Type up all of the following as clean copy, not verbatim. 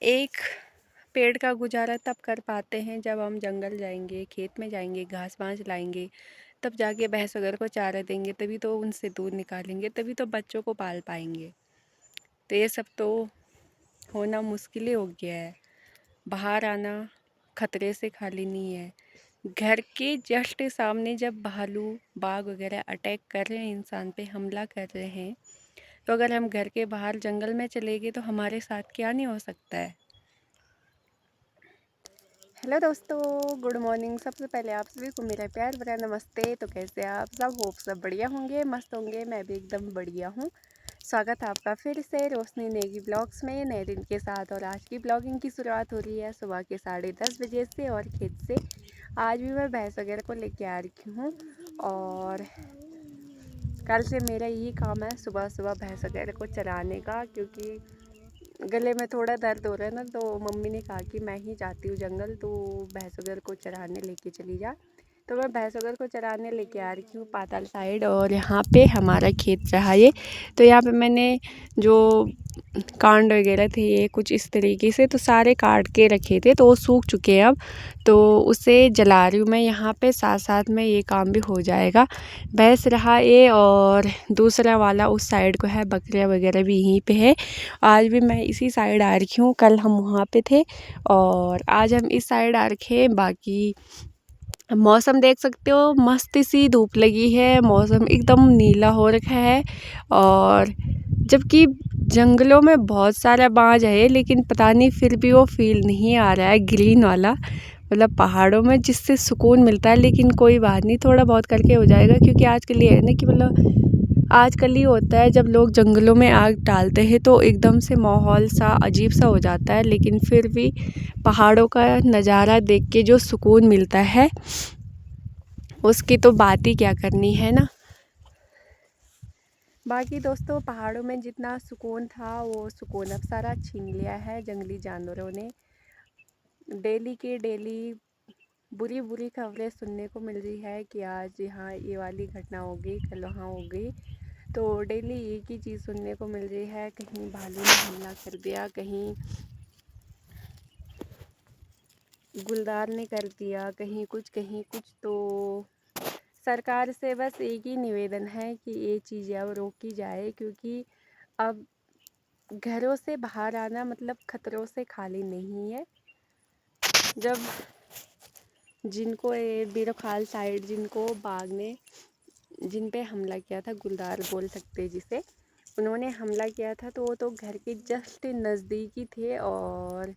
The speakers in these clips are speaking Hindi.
एक पेड़ का गुजारा तब कर पाते हैं जब हम जंगल जाएंगे, खेत में जाएंगे, घास वास लाएंगे, तब जाके भैंस वगैरह को चारा देंगे, तभी तो उनसे दूध निकालेंगे, तभी तो बच्चों को पाल पाएंगे। तो ये सब तो होना मुश्किल ही हो गया है। बाहर आना खतरे से खाली नहीं है। घर के जस्ट सामने जब भालू बाघ वगैरह अटैक कर रहे हैं, इंसान पे हमला कर रहे हैं, तो अगर हम घर के बाहर जंगल में चले गए तो हमारे साथ क्या नहीं हो सकता है। हेलो दोस्तों, गुड मॉर्निंग। सबसे पहले आप सभी को मेरा प्यार भरा नमस्ते। तो कैसे आप सब? होप सब बढ़िया होंगे, मस्त होंगे। मैं भी एकदम बढ़िया हूँ। स्वागत है आपका फिर से रोशनी नेगी ब्लॉग्स में नए दिन के साथ। और आज की ब्लॉगिंग की शुरुआत हो रही है सुबह के 10:30 बजे से और खेत से। आज भी मैं भैंस वगैरह को लेके आ रही हूँ और कल से मेरा यही काम है सुबह सुबह भैंस वगैरह को चराने का, क्योंकि गले में थोड़ा दर्द हो रहा है ना, तो मम्मी ने कहा कि मैं ही जाती हूँ जंगल, तो भैंस वगैरह को चराने लेके चली जा। तो मैं भैंस वगैरह को चराने लेके आ रही हूँ पाताल साइड। और यहाँ पे हमारा खेत रहा ये, तो यहाँ पे मैंने जो कांड वगैरह थे ये कुछ इस तरीके से तो सारे काट के रखे थे, तो वो सूख चुके हैं अब। तो उसे जला रही हूँ मैं यहाँ पे, साथ साथ में ये काम भी हो जाएगा। भैंस रहा ये, और दूसरा वाला उस साइड को है, बकरियाँ वगैरह भी यहीं पे है। आज भी मैं इसी साइड आ रखी हूँ, कल हम वहाँ पे थे और आज हम इस साइड आ रखे हैं। बाकी मौसम देख सकते हो, मस्त सी धूप लगी है, मौसम एकदम नीला हो रखा है। और जबकि जंगलों में बहुत सारा बाँझ है, लेकिन पता नहीं फिर भी वो फील नहीं आ रहा है ग्रीन वाला, मतलब पहाड़ों में जिससे सुकून मिलता है। लेकिन कोई बात नहीं, थोड़ा बहुत करके हो जाएगा, क्योंकि आजकल ये है ना कि मतलब आजकल ही होता है जब लोग जंगलों में आग डालते हैं तो एकदम से माहौल सा अजीब सा हो जाता है। लेकिन फिर भी पहाड़ों का नज़ारा देख के जो सुकून मिलता है उसकी तो बात ही क्या करनी है ना। बाकी दोस्तों, पहाड़ों में जितना सुकून था वो सुकून अब सारा छीन लिया है जंगली जानवरों ने। डेली के डेली बुरी बुरी खबरें सुनने को मिल रही है कि आज यहाँ ये वाली घटना हो गई, कल वहाँ हो गई। तो डेली एक ही चीज़ सुनने को मिल रही है, कहीं भालू ने हमला कर दिया, कहीं गुलदार ने कर दिया, कहीं कुछ। तो सरकार से बस एक ही निवेदन है कि ये चीज़ें अब रोकी जाए, क्योंकि अब घरों से बाहर आना मतलब खतरों से खाली नहीं है। जब जिनको ये बीरोखाल साइड जिनको बाघ ने जिन पे हमला किया था, गुलदार बोल सकते जिसे, उन्होंने हमला किया था, तो वो तो घर के जस्ट नज़दीकी थे। और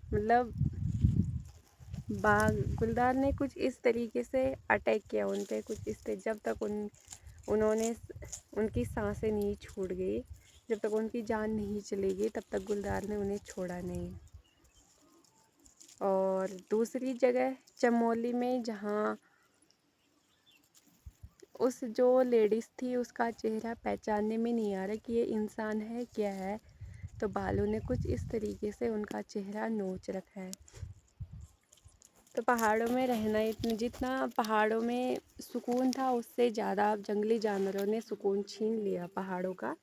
मतलब बाघ गुलदार ने कुछ इस तरीके से अटैक किया उन पे, कुछ इस जब तक उन्होंने उनकी सांसें नहीं छूट गई, जब तक उनकी जान नहीं चली गई, तब तक गुलदार ने उन्हें छोड़ा नहीं। और दूसरी जगह चमोली में, जहाँ उस जो लेडीज़ थी उसका चेहरा पहचानने में नहीं आ रहा कि ये इंसान है क्या है, तो भालू ने कुछ इस तरीके से उनका चेहरा नोच रखा है। तो पहाड़ों में रहना, इतना जितना पहाड़ों में सुकून था उससे ज़्यादा जंगली जानवरों ने सुकून छीन लिया पहाड़ों का।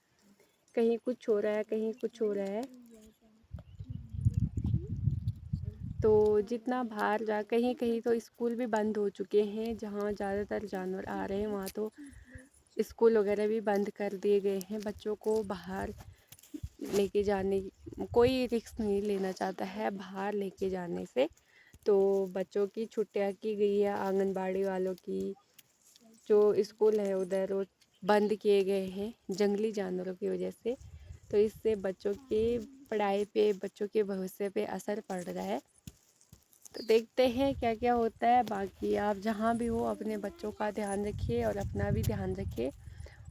कहीं कुछ हो रहा है, कहीं कुछ हो रहा है। तो जितना बाहर जा, कहीं कहीं तो स्कूल भी बंद हो चुके हैं, जहाँ ज़्यादातर जानवर आ रहे हैं वहाँ तो स्कूल वगैरह भी बंद कर दिए गए हैं। बच्चों को बाहर लेके जाने, कोई रिस्क नहीं लेना चाहता है बाहर लेके जाने से। तो बच्चों की छुट्टियां की गई है, आंगनबाड़ी वालों की जो स्कूल है उधर वो बंद किए गए हैं जंगली जानवरों की वजह से। तो इससे बच्चों की पढ़ाई पे, बच्चों के भविष्य पे असर पड़ रहा है। तो देखते हैं क्या क्या होता है। बाकी आप जहाँ भी हो अपने बच्चों का ध्यान रखिए और अपना भी ध्यान रखिए।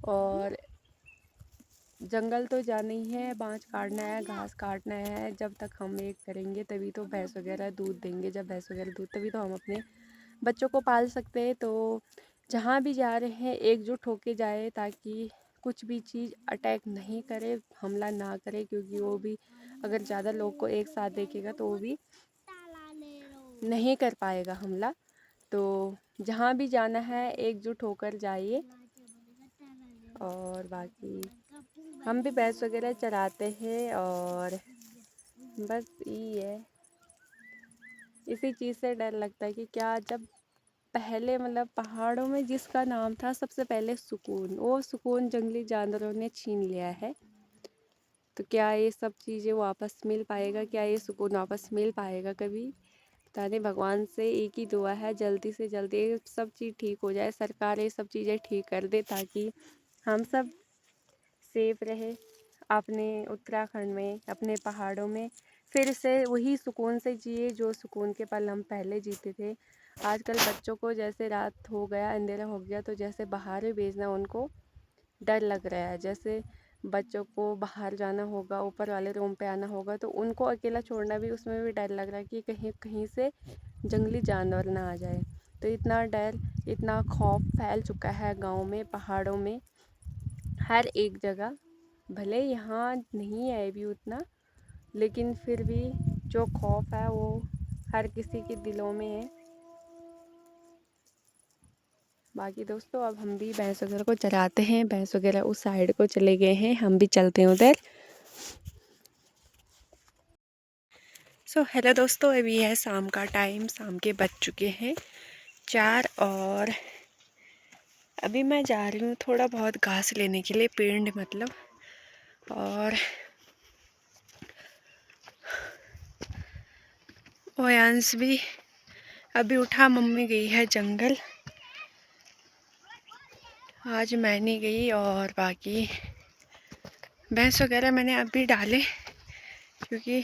और जंगल तो जाना ही है, बाँझ काटना है, घास काटना है। जब तक हम एक करेंगे तभी तो भैंस वगैरह दूध देंगे, जब भैंस वगैरह दूध तभी तो हम अपने बच्चों को पाल सकते हैं। तो जहाँ भी जा रहे हैं एकजुट होके जाए, ताकि कुछ भी चीज़ अटैक नहीं करे, हमला ना करे, क्योंकि वो भी अगर ज़्यादा लोग को एक साथ देखेगा तो वो भी नहीं कर पाएगा हमला। तो जहाँ भी जाना है एकजुट होकर जाइए। और बाकी हम भी भैंस वगैरह चराते हैं और बस यही है। इसी चीज़ से डर लगता है कि क्या जब पहले मतलब पहाड़ों में जिसका नाम था सबसे पहले सुकून, वो सुकून जंगली जानवरों ने छीन लिया है। तो क्या ये सब चीज़ें वापस मिल पाएगा, क्या ये सुकून वापस मिल पाएगा कभी? पता नहीं। भगवान से एक ही दुआ है, जल्दी से जल्दी ये सब चीज़ ठीक हो जाए, सरकार ये सब चीज़ें ठीक कर दे ताकि हम सब सेफ रहे अपने उत्तराखंड में, अपने पहाड़ों में। फिर से वही सुकून से जिए जो सुकून के पल हम पहले जीते थे। आजकल बच्चों को जैसे रात हो गया, अंधेरा हो गया, तो जैसे बाहर भी भेजना उनको डर लग रहा है। जैसे बच्चों को बाहर जाना होगा, ऊपर वाले रूम पे आना होगा, तो उनको अकेला छोड़ना भी, उसमें भी डर लग रहा है कि कहीं कहीं से जंगली जानवर ना आ जाए। तो इतना डर, इतना खौफ फैल चुका है गांव में, पहाड़ों में, हर एक जगह। भले यहाँ नहीं है अभी उतना, लेकिन फिर भी जो खौफ है वो हर किसी के दिलों में है। बाकी दोस्तों, अब हम भी भैंस वगैरह को चराते हैं। भैंस वगैरह उस साइड को चले गए हैं, हम भी चलते हैं उधर। हेलो दोस्तों, अभी है शाम का टाइम, शाम के बज चुके हैं 4 और अभी मैं जा रही हूँ थोड़ा बहुत घास लेने के लिए, पेड़ मतलब। और ओयांश भी अभी उठा, मम्मी गई है जंगल, आज मैं नहीं गई। और बाकी भैंस वगैरह मैंने अभी डाले क्योंकि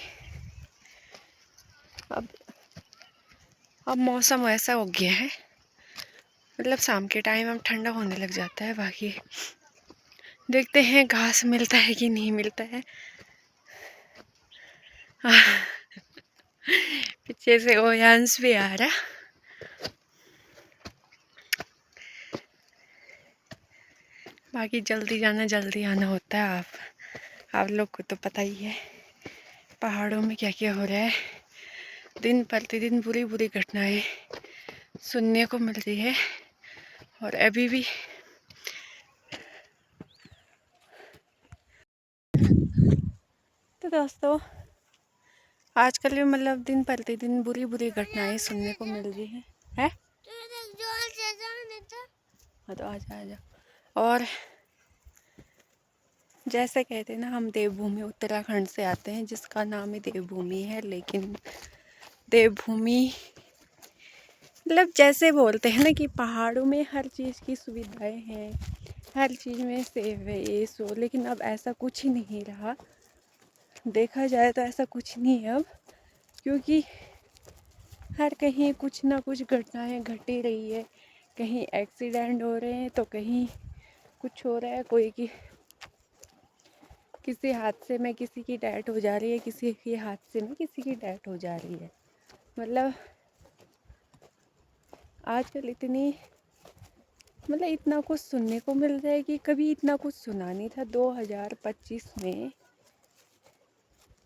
अब मौसम ऐसा हो गया है, मतलब शाम के टाइम अब ठंडा होने लग जाता है। बाकी देखते हैं घास मिलता है कि नहीं मिलता है। पीछे से ओयांश भी आ रहा। बाकी जल्दी जाना जल्दी आना होता है। आप लोग को तो पता ही है पहाड़ों में क्या क्या हो रहा है। दिन प्रतिदिन बुरी बुरी घटनाएं सुनने को मिल रही है। और अभी भी तो दोस्तों, आजकल भी मतलब दिन प्रतिदिन बुरी बुरी घटनाएं सुनने को मिल रही है। हाँ तो आजा। और जैसे कहते हैं ना, हम देवभूमि उत्तराखंड से आते हैं, जिसका नाम ही देवभूमि है। लेकिन देवभूमि मतलब जैसे बोलते हैं ना कि पहाड़ों में हर चीज़ की सुविधाएं हैं, हर चीज़ में सेफ है ये सो, लेकिन अब ऐसा कुछ ही नहीं रहा। देखा जाए तो ऐसा कुछ नहीं है अब, क्योंकि हर कहीं कुछ ना कुछ घटनाएं घट ही रही है। कहीं एक्सीडेंट हो रहे हैं तो कहीं कुछ हो रहा है, कोई की किसी हादसे में किसी की डेथ हो जा रही है, किसी के हादसे में किसी की डेथ हो जा रही है। मतलब आजकल इतना कुछ सुनने को मिल रहा है कि कभी इतना कुछ सुना नहीं था 2025 में।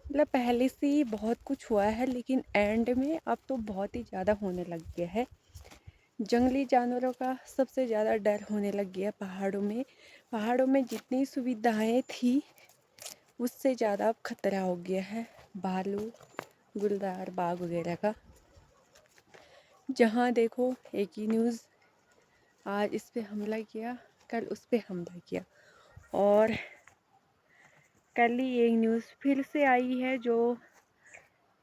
मतलब पहले से ही बहुत कुछ हुआ है, लेकिन एंड में अब तो बहुत ही ज़्यादा होने लग गया है। जंगली जानवरों का सबसे ज़्यादा डर होने लग गया पहाड़ों में। पहाड़ों में जितनी सुविधाएं थी उससे ज़्यादा अब खतरा हो गया है भालू, गुलदार बाग वगैरह का। जहाँ देखो एक ही न्यूज़, आज इस पे हमला किया, कल उस पे हमला किया। और कल ही एक न्यूज़ फिर से आई है, जो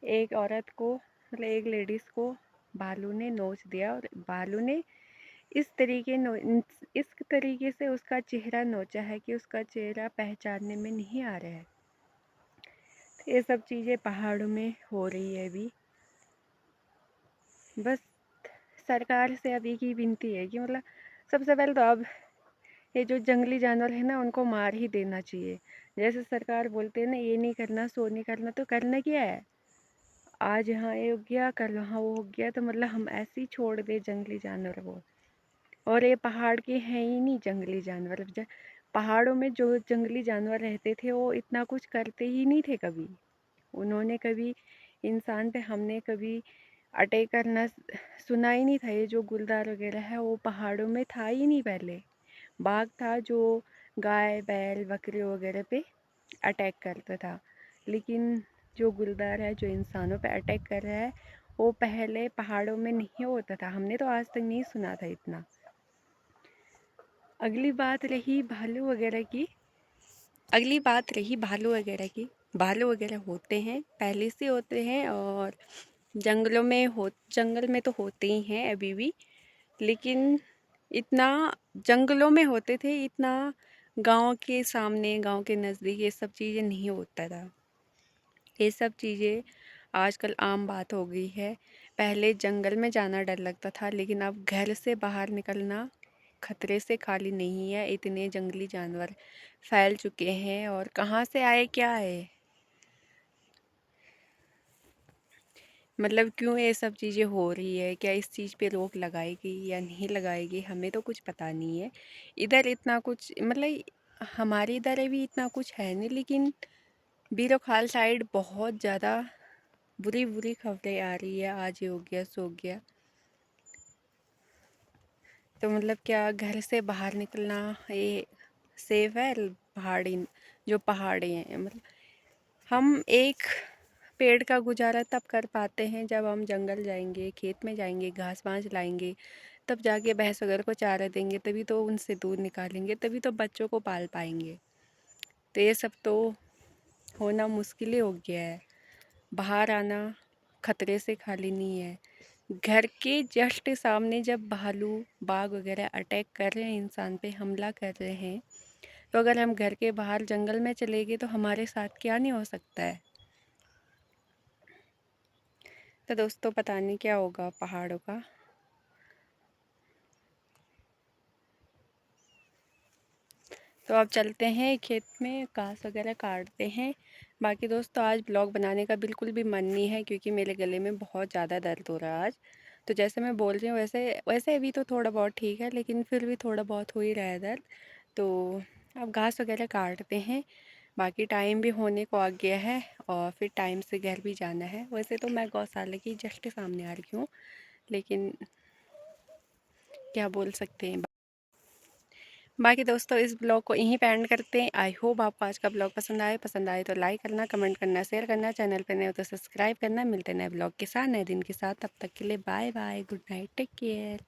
एक औरत को, मतलब एक लेडीज़ को भालू ने नोच दिया। और भालू ने इस तरीके से उसका चेहरा नोचा है कि उसका चेहरा पहचानने में नहीं आ रहा है। तो ये सब चीज़ें पहाड़ों में हो रही है अभी। बस सरकार से अब एक ही विनती है कि मतलब सबसे पहले तो अब ये जो जंगली जानवर है ना, उनको मार ही देना चाहिए। जैसे सरकार बोलते हैं ना, ये नहीं करना सो नहीं करना, तो करना क्या है? आज यहाँ ये हो गया, कल वहाँ वो हो गया, तो मतलब हम ऐसे ही छोड़ दे जंगली जानवर को। और ये पहाड़ के हैं ही नहीं जंगली जानवर। पहाड़ों में जो जंगली जानवर रहते थे वो इतना कुछ करते ही नहीं थे कभी। उन्होंने कभी इंसान पे, हमने कभी अटैक करना सुना ही नहीं था। ये जो गुलदार वगैरह है वो पहाड़ों में था ही नहीं पहले। बाघ था जो गाय बैल बकरी वगैरह पे अटैक करता था। लेकिन जो गुलदार है, जो इंसानों पे अटैक कर रहा है, वो पहले पहाड़ों में नहीं होता था। हमने तो आज तक नहीं सुना था इतना। अगली बात रही भालू वगैरह की। भालू वगैरह होते हैं, पहले से होते हैं, और जंगल में तो होते ही हैं अभी भी। लेकिन इतना जंगलों में होते थे, इतना गांव के सामने, गांव के नज़दीक ये सब चीज़ें नहीं होता था। ये सब चीज़ें आजकल आम बात हो गई है। पहले जंगल में जाना डर लगता था, लेकिन अब घर से बाहर निकलना खतरे से खाली नहीं है। इतने जंगली जानवर फैल चुके हैं, और कहाँ से आए क्या है, मतलब क्यों ये सब चीज़ें हो रही है, क्या इस चीज़ पे रोक लगाएगी या नहीं लगाएगी, हमें तो कुछ पता नहीं है। इधर इतना कुछ, मतलब हमारे इधर भी इतना कुछ है नहीं, लेकिन बीरोखाल साइड बहुत ज़्यादा बुरी बुरी खबरें आ रही है। आज ये हो गया, सो गया। तो मतलब क्या घर से बाहर निकलना ये सेफ है? पहाड़ी हैं, मतलब हम एक पेड़ का गुजारा तब कर पाते हैं जब हम जंगल जाएंगे, खेत में जाएंगे, घास वास लाएंगे, तब जाके भैंस वगैरह को चारा देंगे, तभी तो उनसे दूध निकालेंगे, तभी तो बच्चों को पाल पाएंगे। तो ये सब तो होना मुश्किल ही हो गया है। बाहर आना खतरे से खाली नहीं है। घर के जस्ट सामने जब भालू बाघ वगैरह अटैक कर रहे हैं, इंसान पे हमला कर रहे हैं, तो अगर हम घर के बाहर जंगल में चले गए तो हमारे साथ क्या नहीं हो सकता है। तो दोस्तों पता नहीं क्या होगा पहाड़ों का। तो अब चलते हैं खेत में, घास वगैरह काटते हैं। बाकी दोस्तों आज ब्लॉग बनाने का बिल्कुल भी मन नहीं है, क्योंकि मेरे गले में बहुत ज़्यादा दर्द हो रहा है आज। तो जैसे मैं बोल रही हूँ वैसे वैसे अभी तो थोड़ा बहुत ठीक है, लेकिन फिर भी थोड़ा बहुत हो ही रहा है दर्द। तो अब घास वगैरह काटते हैं। बाकी टाइम भी होने को आ गया है, और फिर टाइम से घर भी जाना है। वैसे तो मैं गौशाला की जस्ट सामने आ रही हूँ, लेकिन क्या बोल सकते हैं। बाकी दोस्तों इस ब्लॉग को यहीं पे एंड करते हैं। आई होप आपको आज का ब्लॉग पसंद आए तो लाइक करना, कमेंट करना, शेयर करना, चैनल पे नए हो तो सब्सक्राइब करना। मिलते हैं नए ब्लॉग के साथ, नए दिन के साथ। तब तक के लिए bye bye, good night, take care.